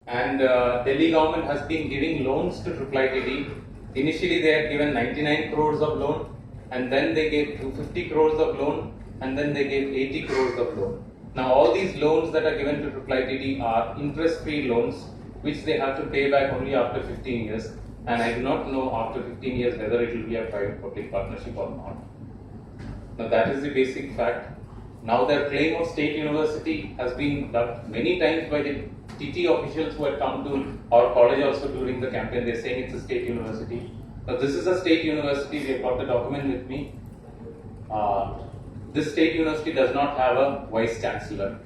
and Delhi government has been giving loans to IIIT. Initially they had given 99 crores of loan, and then they gave 250 crores of loan, and then they gave 80 crores of loan. Now all these loans that are given to IIIT are interest-free loans, which they have to pay back only after 15 years. And I do not know after 15 years whether it will be a private-public partnership or not. Now that is the basic fact. Now their claim of state university has been dubbed many times by the TT officials who had come to our college also during the campaign. They're saying it's a state university. Now this is a state university. We have got the document with me. This state university does not have a vice chancellor.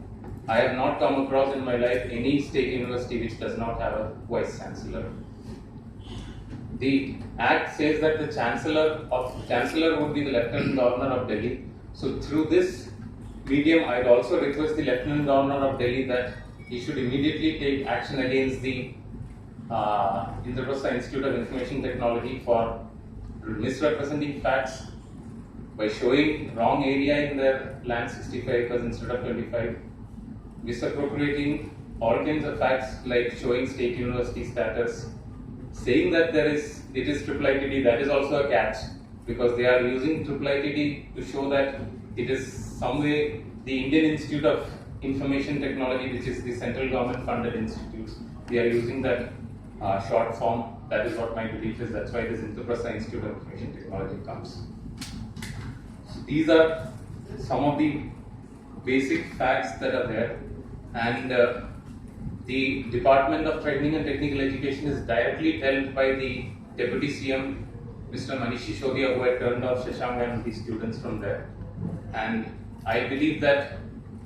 I have not come across in my life any state university which does not have a vice chancellor. The Act says that the chancellor would be the Lieutenant Governor of Delhi. So through this medium, I'd also request the Lieutenant Governor of Delhi that he should immediately take action against the Indraprastha Institute of Information Technology for misrepresenting facts by showing wrong area in their land, 65 acres instead of 25, misappropriating all kinds of facts like showing state university status, saying that it is IIIT. That is also a catch, because they are using IIIT to show that it is some way the Indian Institute of Information Technology, which is the central government funded institutes. They are using that short form. That is what my belief is. That's why this Indraprastha Institute of Information Technology comes. So these are some of the basic facts that are there, and the Department of Training and Technical Education is directly held by the Deputy CM, Mr. Manish Sisodiya, who had turned off Shashank and the students from there. And I believe that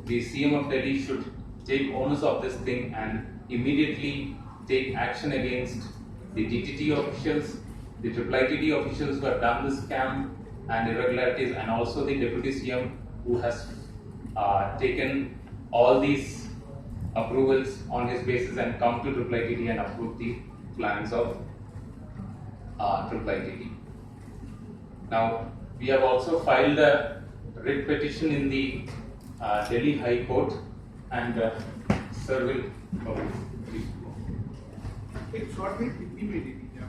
the CM of Delhi should take onus of this thing and immediately take action against the DTT officials, the IIIT officials who have done this scam and irregularities, and also the Deputy CM who has taken all these approvals on his basis and come to IIIT and approve the plans of IIIT. Now, we have also filed a writ petition in the Delhi High Court, and sir will please go. एक short में कितनी मिली थी क्या?